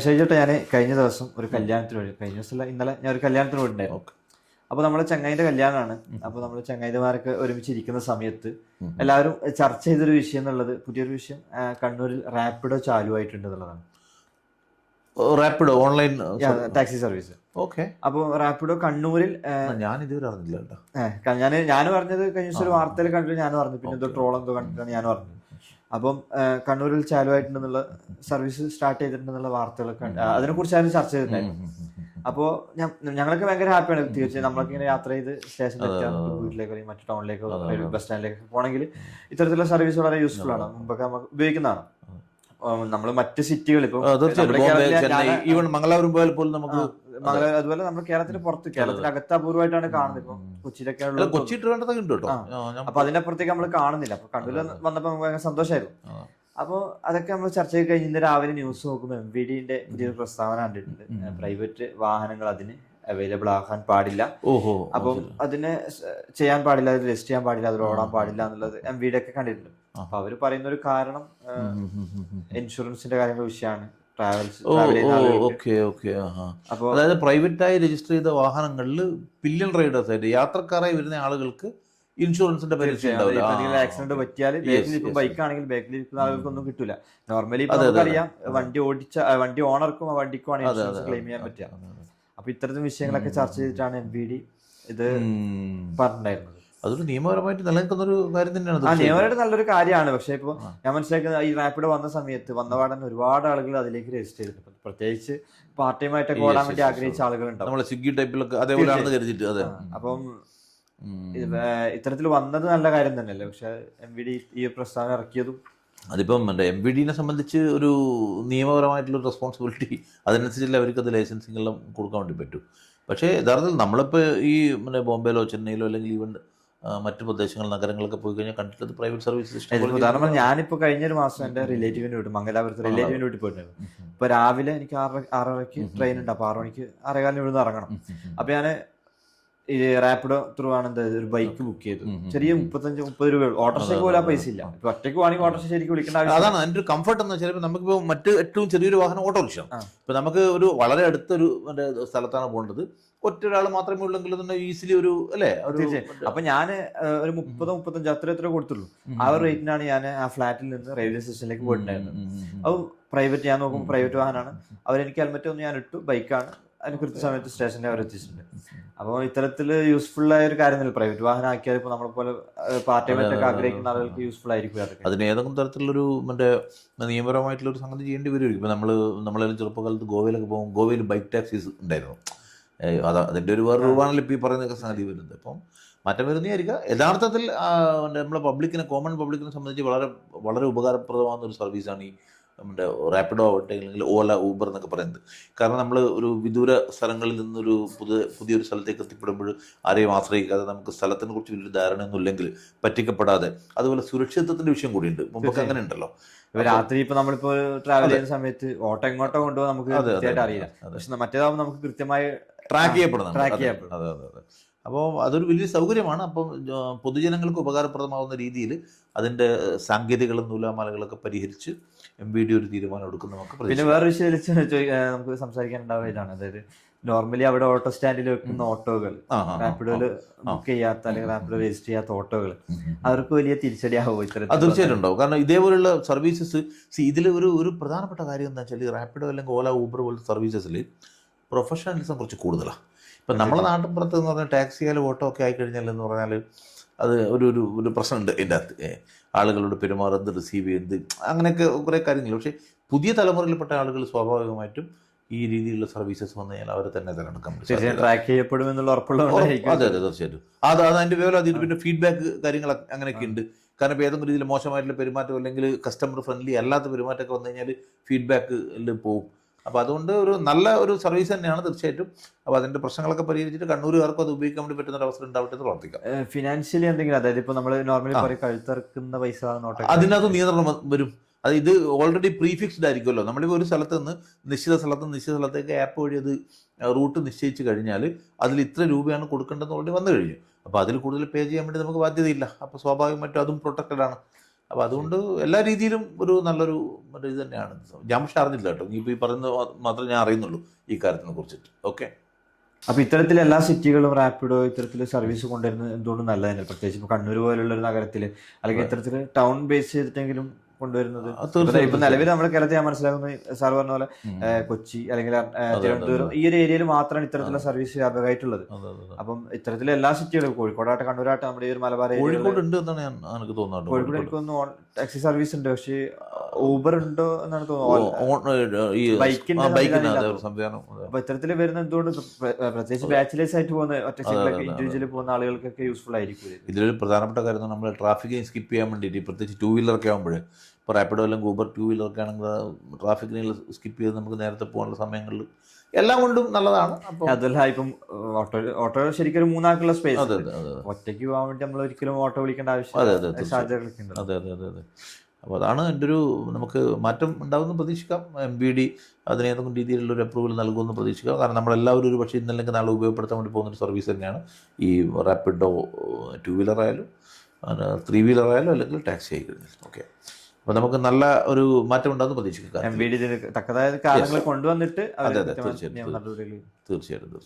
ഷൈജേട്ടാ, ഞാൻ കഴിഞ്ഞ ദിവസം ഒരു കല്യാണത്തിന് പോയി. കഴിഞ്ഞ ദിവസമല്ല, ഇന്നലെ ഞാൻ ഒരു കല്യാണത്തിന് പോയിട്ടുണ്ടായിരുന്നു. അപ്പോൾ നമ്മുടെ ചങ്ങായിൻ്റെ കല്യാണമാണ്. അപ്പോൾ നമ്മൾ ചങ്ങായിമാരൊക്കെ ഒരുമിച്ചിരിക്കുന്ന സമയത്ത് എല്ലാവരും ചർച്ച ചെയ്തൊരു വിഷയം എന്നുള്ളത്, പുതിയൊരു വിഷയം, കണ്ണൂരിൽ റാപ്പിഡോ ചാലുവായിട്ടുണ്ട് എന്നുള്ളതാണ്. Rapido online taxi service. Okay. അപ്പോൾ റാപ്പിഡോ കണ്ണൂരിൽ ഞാൻ ഇതുവരെ അറിഞ്ഞില്ല കേട്ടോ. ഞാൻ പറഞ്ഞത് കഴിഞ്ഞ ദിവസം ഒരു വാർത്തയിൽ കണ്ടിട്ട് ഞാൻ പറഞ്ഞു, പിന്നെ എന്തോ ട്രോൾ എന്തോ കണ്ടിട്ടാണ് ഞാൻ പറഞ്ഞത്. അപ്പം കണ്ണൂരിൽ ചാലുവായിട്ടുണ്ടെന്നുള്ള സർവീസ് സ്റ്റാർട്ട് ചെയ്തിട്ടുണ്ടെന്നുള്ള വാർത്തകളൊക്കെ അതിനെക്കുറിച്ചായിരുന്നു ചർച്ച ചെയ്തിട്ടുണ്ടായിരുന്നു. അപ്പോൾ ഞങ്ങളൊക്കെ ഭയങ്കര ഹാപ്പിയാണ്. തീർച്ചയായും നമ്മളൊക്കെ ഇങ്ങനെ യാത്ര ചെയ്ത് സ്റ്റേഷനിലെത്താൻ വീട്ടിലേക്കോ അല്ലെങ്കിൽ മറ്റു ടൗണിലേക്കോ ബസ് സ്റ്റാൻഡിലേക്കൊക്കെ പോകണമെങ്കിൽ ഇത്തരത്തിലുള്ള സർവീസ് വളരെ യൂസ്ഫുൾ ആണ്, മുമ്പൊക്കെ നമുക്ക് ഉപയോഗിക്കുന്നതാണ്. നമ്മൾ മറ്റ് സിറ്റികൾ ഇപ്പോൾ മംഗലാപുരം പോയാൽ പോലും നമുക്ക് അതുപോലെ നമ്മുടെ കേരളത്തിന് പുറത്ത്, കേരളത്തിന് അകത്ത് അപൂർവമായിട്ടാണ് കാണുന്നത്. ഇപ്പം കൊച്ചിയിലൊക്കെ അപ്പൊ അതിനപ്പുറത്തേക്ക് നമ്മൾ കാണുന്നില്ല. അപ്പൊ കണ്ണൂരിൽ വന്നപ്പോ നമുക്ക് ഭയങ്കര സന്തോഷമായിരുന്നു. അപ്പോൾ അതൊക്കെ നമ്മൾ ചർച്ച ചെയ്ത് കഴിഞ്ഞ് ഇന്ന് രാവിലെ ന്യൂസ് നോക്കുമ്പോൾ MVDന്റെ പുതിയൊരു പ്രസ്താവന കണ്ടിട്ടുണ്ട്. പ്രൈവറ്റ് വാഹനങ്ങൾ അതിന് അവൈലബിൾ ആക്കാൻ പാടില്ല, അപ്പം അതിന് ചെയ്യാൻ പാടില്ല, അത് രജിസ്റ്റർ ചെയ്യാൻ പാടില്ല, അതിൽ ഓടാൻ പാടില്ല എന്നുള്ളത് MVD ഒക്കെ കണ്ടിട്ടുണ്ട്. അപ്പൊ അവര് പറയുന്ന ഒരു കാരണം ഇൻഷുറൻസിന്റെ കാര്യങ്ങൾ വിഷയമാണ്. അതായത് പ്രൈവറ്റായി രജിസ്റ്റർ ചെയ്ത വാഹനങ്ങളിൽ പില്യൺ റൈഡേഴ്സ് ആയിട്ട് യാത്രക്കാരായി വരുന്ന ആളുകൾക്ക് ഇൻഷുറൻസിന്റെ ആക്സിഡന്റ് പറ്റിയാൽ ബൈക്ക് ആണെങ്കിൽ ബാക്കിൽ ഇരിക്കുന്ന ആളുകൾക്കൊന്നും കിട്ടില്ല. നോർമലി അറിയാം, വണ്ടി ഓണർക്കും ആ വണ്ടിക്കുമാണ് ഇൻഷുറൻസ് ക്ലെയിം ചെയ്യാൻ പറ്റുക. അപ്പൊ ഇത്തരത്തിൽ വിഷയങ്ങളൊക്കെ ചർച്ച ചെയ്തിട്ടാണ് MVD ഇത് പറഞ്ഞിട്ടുണ്ടായിരുന്നത്. അതൊരു നിയമപരമായിട്ട് നിലനിൽക്കുന്ന ഒരു കാര്യം തന്നെയാണ്. നിയമപരമായിട്ട് നല്ലൊരു കാര്യമാണ്. പക്ഷെ ഇപ്പൊ ഞാൻ മനസ്സിലാക്കുന്നത്, ഈ റാപ്പിഡോ വന്ന സമയത്ത് വന്നപാടൻ ഒരുപാട് ആളുകൾ അതിലേക്ക് രജിസ്റ്റർ ചെയ്തിട്ടുണ്ട്. പ്രത്യേകിച്ച് പാർട്ട് ടൈം ആയിട്ടൊക്കെ ഓടാൻ വേണ്ടി ആഗ്രഹിച്ച ആളുകളുണ്ടാവും. സ്വിഗ്ഗി ടൈപ്പിലൊക്കെ അതേപോലെയാണെന്ന് കരുതിയിട്ട്. അതെ. അപ്പം ഇത്തരത്തിൽ വന്നത് നല്ല കാര്യം തന്നെയല്ലേ. പക്ഷെ MVD ഈ പ്രസ്താവന ഇറക്കിയതും അതിപ്പം MVDനെ സംബന്ധിച്ച് ഒരു നിയമപരമായിട്ടുള്ള റെസ്പോൺസിബിലിറ്റി അതിനനുസരിച്ചല്ലേ അവർക്ക് അത് ലൈസൻസിങ് എല്ലാം കൊടുക്കാൻ വേണ്ടി പറ്റും. പക്ഷേ യഥാർത്ഥത്തിൽ നമ്മളിപ്പോൾ ഈ ബോംബെയിലോ ചെന്നൈയിലോ അല്ലെങ്കിൽ ഈവൻ മറ്റു പ്രദേശങ്ങൾ നഗരങ്ങളൊക്കെ പോയി കഴിഞ്ഞാൽ കണ്ടിട്ടുള്ളത് പ്രൈവറ്റ് സർവീസ്. ഉദാഹരണം, ഞാനിപ്പോൾ കഴിഞ്ഞൊരു മാസം എൻ്റെ റിലേറ്റീവിൻ്റെ വീട്ടിൽ, മംഗലാപുരത്ത് റിലേറ്റീവിൻ്റെ വീട്ടിൽ പോയിട്ടുണ്ടായിരുന്നു. ഇപ്പോൾ രാവിലെ എനിക്ക് 6:30 ട്രെയിൻ ഉണ്ട്. അപ്പോൾ 6 മണിക്ക് 6:15 ഇവിടുന്ന് ഇറങ്ങണം. അപ്പോൾ ഞാൻ ഈ റാപ്പിഡോ ത്രൂ ആണ് ഒരു ബൈക്ക് ബുക്ക് ചെയ്തു. ചെറിയ 35-30 രൂപ. ഓട്ടോറിക്ഷയ്ക്ക് പോലും ആ പൈസ ഇല്ല. ഇപ്പൊ ഒറ്റയ്ക്ക് വേണമെങ്കിൽ ഓട്ടോറിക്ഷ ശരിക്കും വിളിക്കേണ്ട ആവശ്യം. അതാണ് അതിന്റെ ഒരു കംഫർട്ട് എന്ന് വെച്ചാൽ നമുക്കിപ്പോൾ മറ്റ് ഏറ്റവും ചെറിയൊരു വാഹനം ഓട്ടോറിക്ഷ. ഇപ്പൊ നമുക്ക് ഒരു വളരെ അടുത്തൊരു സ്ഥലത്താണ് പോകേണ്ടത്, ഒറ്റൊരാൾ മാത്രമേ ഉള്ളെങ്കിൽ തന്നെ ഈസിലി ഒരു അല്ലേ. അപ്പൊ ഞാൻ ഒരു 30-35 അത്ര കൊടുത്തുള്ളൂ. ആ ഒരു റേറ്റിനാണ് ഞാൻ ആ ഫ്ലാറ്റിൽ നിന്ന് റെയിൽവേ സ്റ്റേഷനിലേക്ക് പോയിട്ടുണ്ടായിരുന്നത്. അത് പ്രൈവറ്റ്, ഞാൻ നോക്കുമ്പോൾ പ്രൈവറ്റ് വാഹനമാണ്. അവരെനിക്ക് ഹെൽമെറ്റ് ഒന്ന് ഞാൻ ഇട്ടു, ബൈക്കാണ്. അതിന് കൃത്യസമയത്ത് സ്റ്റേഷനിൽ അവർ എത്തിച്ചിട്ടുണ്ട്. അപ്പോൾ ഇത്തരത്തിൽ യൂസ്ഫുൾ ആയ ഒരു കാര്യമല്ല. പ്രൈവറ്റ് വാഹനം ആക്കിയാൽ ഇപ്പോൾ നമ്മളെ പോലെ പാർട്ട് ടൈം ആയിട്ടൊക്കെ ആഗ്രഹിക്കുന്ന ആളുകൾക്ക് യൂസ്ഫുൾ ആയിരിക്കും. അതൊക്കെ അതിന് ഏതെങ്കിലും തരത്തിലുള്ളൊരു നിയമപരമായിട്ടുള്ള ഒരു സംഗതി ചെയ്യേണ്ടി വരുമായിരിക്കും. ഇപ്പോൾ നമ്മളെല്ലാം ചെറുപ്പകാലത്ത് ഗോവയിലൊക്കെ പോകും, ഗോവയിൽ ബൈക്ക് ടാക്സീസ് ഉണ്ടായിരുന്നു. അതിൻ്റെ ഒരു വേറെ രൂപമാണല്ലോ ഇപ്പോൾ ഈ പറയുന്ന സംഗതി വരുന്നത്. അപ്പം മാറ്റം വരുന്നതായിരിക്കാം. യഥാർത്ഥത്തിൽ നമ്മളെ പബ്ലിക്കിനെ, കോമൺ പബ്ലിക്കിനെ സംബന്ധിച്ച് വളരെ വളരെ ഉപകാരപ്രദമാകുന്ന ഒരു സർവീസാണ് ഈ നമ്മുടെ റാപ്പിഡോ ആവട്ടെ അല്ലെങ്കിൽ ഓല, ഊബർ എന്നൊക്കെ പറയുന്നത്. കാരണം നമ്മൾ ഒരു വിദൂര സ്ഥലങ്ങളിൽ നിന്നൊരു പുതിയൊരു സ്ഥലത്തേക്ക് എത്തിപ്പെടുമ്പോൾ ആരെയും ആശ്രയിക്കാതെ നമുക്ക് സ്ഥലത്തിനെ കുറിച്ച് വലിയൊരു ധാരണയൊന്നും ഇല്ലെങ്കിൽ പറ്റിക്കപ്പെടാതെ, അതുപോലെ സുരക്ഷിതത്വത്തിന്റെ വിഷയം കൂടിയുണ്ട്. മുമ്പൊക്കെ അങ്ങനെ ഉണ്ടല്ലോ. രാത്രി ഇപ്പൊ നമ്മളിപ്പോ ട്രാവൽ ചെയ്യുന്ന സമയത്ത് ഓട്ടോ എങ്ങോട്ടോ കൊണ്ടുപോകാൻ നമുക്ക് കൃത്യമായിട്ട് അറിയില്ല. പക്ഷെ മറ്റേതാവുമ്പോൾ നമുക്ക് കൃത്യമായി ട്രാക്ക് ചെയ്യപ്പെടുന്നു. അതെ. അപ്പോൾ അതൊരു വലിയ സൗകര്യമാണ്. അപ്പം പൊതുജനങ്ങൾക്ക് ഉപകാരപ്രദമാവുന്ന രീതിയിൽ അതിൻ്റെ സാങ്കേതികളും നൂലാമാലകളൊക്കെ പരിഹരിച്ച് MVD ഒരു തീരുമാനം എടുക്കുന്ന നമുക്ക്. പിന്നെ വേറെ വിഷയം നമുക്ക് സംസാരിക്കാനുണ്ടാവുക ഇതാണ്. അതായത് നോർമലി അവിടെ ഓട്ടോ സ്റ്റാൻഡിൽ വെക്കുന്ന ഓട്ടോകൾ, റാപ്പിഡോയിൽ ബുക്ക് ചെയ്യാത്ത അല്ലെങ്കിൽ റാപ്പിഡോ രജിസ്റ്റർ ചെയ്യാത്ത ഓട്ടോകൾ, അവർക്ക് വലിയ തിരിച്ചടിയാവും ഇത്തരത്തിൽ. തീർച്ചയായിട്ടും ഉണ്ടാവും. കാരണം ഇതേപോലുള്ള സർവീസസ് ഇതിൽ ഒരു പ്രധാനപ്പെട്ട കാര്യം എന്താ വെച്ചാൽ, റാപ്പിഡോ അല്ലെങ്കിൽ ഓല, ഊബർ പോലത്തെ സർവീസസിൽ പ്രൊഫഷണലിസം കുറച്ച് കൂടുതലാണ്. ഇപ്പം നമ്മളെ നാട്ടിൻപുറത്ത് എന്ന് പറഞ്ഞാൽ ടാക്സി ആയാലും ഓട്ടോ ഒക്കെ ആയിക്കഴിഞ്ഞാൽ എന്ന് പറഞ്ഞാൽ അത് ഒരു പ്രശ്നമുണ്ട്. ഇതിൻ്റെ അകത്ത് ആളുകളോട് പെരുമാറുന്നത്, റിസീവ് ചെയ്യുന്നത്, അങ്ങനെയൊക്കെ കുറേ കാര്യങ്ങൾ. പക്ഷേ പുതിയ തലമുറയിൽപ്പെട്ട ആളുകൾ സ്വാഭാവികമായിട്ടും ഈ രീതിയിലുള്ള സർവീസസ് വന്നു കഴിഞ്ഞാൽ അവരെ തന്നെ തിരഞ്ഞെടുക്കാൻ പറ്റും. ട്രാക്ക് ചെയ്യപ്പെടുമെന്നുള്ള ഉറപ്പുള്ളതുകൊണ്ടായിരിക്കും. അതെ, തീർച്ചയായിട്ടും. അതിൻ്റെ വേറെ അതിന് പിന്നെ ഫീഡ്ബാക്ക് കാര്യങ്ങൾ അങ്ങനെയൊക്കെ ഉണ്ട്. കാരണം ഇപ്പോൾ ഏതെങ്കിലും രീതിയിൽ മോശമായിട്ടുള്ള പെരുമാറ്റം അല്ലെങ്കിൽ കസ്റ്റമർ ഫ്രണ്ട്ലി അല്ലാത്ത പെരുമാറ്റമൊക്കെ വന്നു കഴിഞ്ഞാൽ ഫീഡ്ബാക്കിൽ പോകും. അപ്പോൾ അതുകൊണ്ട് ഒരു നല്ല ഒരു സർവീസ് തന്നെയാണ് തീർച്ചയായിട്ടും. അപ്പോൾ അതിൻ്റെ പ്രശ്നങ്ങളൊക്കെ പരിഹരിച്ചിട്ട് കണ്ണൂരുകാർക്കും അത് ഉപയോഗിക്കാൻ വേണ്ടി പറ്റുന്ന ഒരു അവസരം ഉണ്ടാവട്ടെ എന്ന് പ്രവർത്തിക്കാം. ഫിനാൻഷ്യലി എന്തെങ്കിലും, അതായത് ഇപ്പോൾ നമ്മൾ നോർമലി കഴുത്തിറക്കുന്ന പൈസ അതിനകത്ത് നിയന്ത്രണം വരും. അത് ഇത് ഓൾറെഡി പ്രീഫിക്സ്ഡ് ആയിരിക്കുമല്ലോ. നമ്മളിപ്പോൾ ഒരു സ്ഥലത്ത് നിന്ന് നിശ്ചിത സ്ഥലത്തേക്ക് ആപ്പ് വഴി അത് റൂട്ട് നിശ്ചയിച്ച് കഴിഞ്ഞാൽ അതിൽ ഇത്ര രൂപയാണ് കൊടുക്കേണ്ടതെന്ന് ഓൾറെഡി വന്നു കഴിഞ്ഞു. അപ്പോൾ അതിൽ കൂടുതൽ പേ ചെയ്യാൻ വേണ്ടി നമുക്ക് ബാധ്യതയില്ല. അപ്പോൾ സ്വാഭാവികമായിട്ടും അതും പ്രൊട്ടക്റ്റഡ് ആണ്. അപ്പോൾ അതുകൊണ്ട് എല്ലാ രീതിയിലും ഒരു നല്ലൊരു മറ്റേ ഇത് തന്നെയാണ്. ഞാൻ പക്ഷെ അറിഞ്ഞില്ല കേട്ടോ, ഇപ്പോൾ ഈ പറയുന്നത് മാത്രമേ ഞാൻ അറിയുന്നുള്ളൂ ഈ കാര്യത്തിനെ കുറിച്ചിട്ട്. ഓക്കെ. അപ്പൊ ഇത്തരത്തിൽ എല്ലാ സിറ്റികളും റാപ്പിഡോ ഇത്തരത്തിൽ സർവീസ് കൊണ്ടുവരുന്നത് എന്തുകൊണ്ടും നല്ല തന്നെ, പ്രത്യേകിച്ച് ഇപ്പൊ കണ്ണൂർ പോലുള്ള ഒരു നഗരത്തിൽ അല്ലെങ്കിൽ ഇത്തരത്തിൽ ടൗൺ ബേസ് ചെയ്തിട്ടെങ്കിലും കൊണ്ടുവരുന്നത്. ഇപ്പൊ നിലവിൽ നമ്മുടെ കേരളത്തിൽ ഞാൻ മനസ്സിലാക്കുന്നത് സാർ പറഞ്ഞ പോലെ കൊച്ചി അല്ലെങ്കിൽ തിരുവനന്തപുരം ഈ ഒരു ഏരിയയിൽ മാത്രമാണ് ഇത്തരത്തിലുള്ള സർവീസ് വ്യാപകമായിട്ടുള്ളത്. അപ്പം ഇത്തരത്തിൽ എല്ലാ സിറ്റികളും കോഴിക്കോടാട്ടെ കണ്ണൂരാട്ടെ നമ്മുടെ ഈ ഒരു മലബാർ കോഴിക്കോട് ഉണ്ട് എന്നാണ് എനിക്ക് തോന്നുന്നത്. കോഴിക്കോട് എനിക്ക് തോന്നുന്നു ടാക്സി സർവീസ് ഉണ്ട്, പക്ഷേ ഊബർ ഉണ്ടോ എന്നാണ് തോന്നുന്നത്. അപ്പൊ ഇത്തരത്തിൽ വരുന്ന എന്തുകൊണ്ട് പ്രത്യേകിച്ച് ബാച്ചിലേഴ്സ് ആയിട്ട് പോകുന്ന ഒറ്റയ്ക്ക് ഇൻഡിവിജ്വലി പോകുന്ന ആളുകൾക്കൊക്കെ യൂസ്ഫുൾ ആയിരിക്കും. ഇതിലൊരു പ്രധാനപ്പെട്ട കാര്യം നമ്മൾ ട്രാഫിക് സ്കിപ്പ് ചെയ്യാൻ വേണ്ടിയിട്ട് പ്രത്യേകിച്ച് ടൂ വീലറൊക്കെ ആകുമ്പോൾ, ഇപ്പോൾ റാപ്പിഡോ അല്ലെങ്കിൽ ഊബർ ടൂ വീലറൊക്കെ ആണെങ്കിൽ ട്രാഫിക്കിനെ സ്കിപ്പ് ചെയ്ത് നമുക്ക് നേരത്തെ പോകാനുള്ള സമയങ്ങളിൽ എല്ലാം കൊണ്ടും നല്ലതാണ്. അപ്പോൾ അതല്ല ഇപ്പം ഓട്ടോ ശരിക്കും ഒരു മൂന്നാൾക്കുള്ള സ്പേസ്, ഒറ്റയ്ക്ക് പോകാൻ വേണ്ടി നമ്മൾ ഒരിക്കലും ഓട്ടോ വിളിക്കേണ്ട ആവശ്യം സാധ്യതകളൊക്കെ ഉണ്ട്. അതെ. അപ്പോൾ അതാണ് എൻ്റെ ഒരു നമുക്ക് മാറ്റം ഉണ്ടാകുമെന്ന് പ്രതീക്ഷിക്കാം. MBD അതിനേതെങ്കിലും രീതിയിലുള്ളൊരു അപ്രൂവൽ നൽകുമെന്ന് പ്രതീക്ഷിക്കാം. കാരണം നമ്മളെല്ലാവരും ഒരു പക്ഷേ ഇന്നല്ലെങ്കിൽ നാളെ ഉപയോഗപ്പെടുത്താൻ വേണ്ടി പോകുന്നൊരു സർവീസ് തന്നെയാണ് ഈ റാപ്പിഡോ. ടൂ വീലർ ആയാലും 3 വീലർ ആയാലും അല്ലെങ്കിൽ ടാക്സി ആയി കഴിഞ്ഞാൽ. ഓക്കെ. അപ്പോൾ നമുക്ക് നല്ല ഒരു മാറ്റം ഉണ്ടാകുമെന്ന് പ്രതീക്ഷിക്കാം. MBD തക്കതായ കാര്യങ്ങൾ കൊണ്ടുവന്നിട്ട് തീർച്ചയായിട്ടും.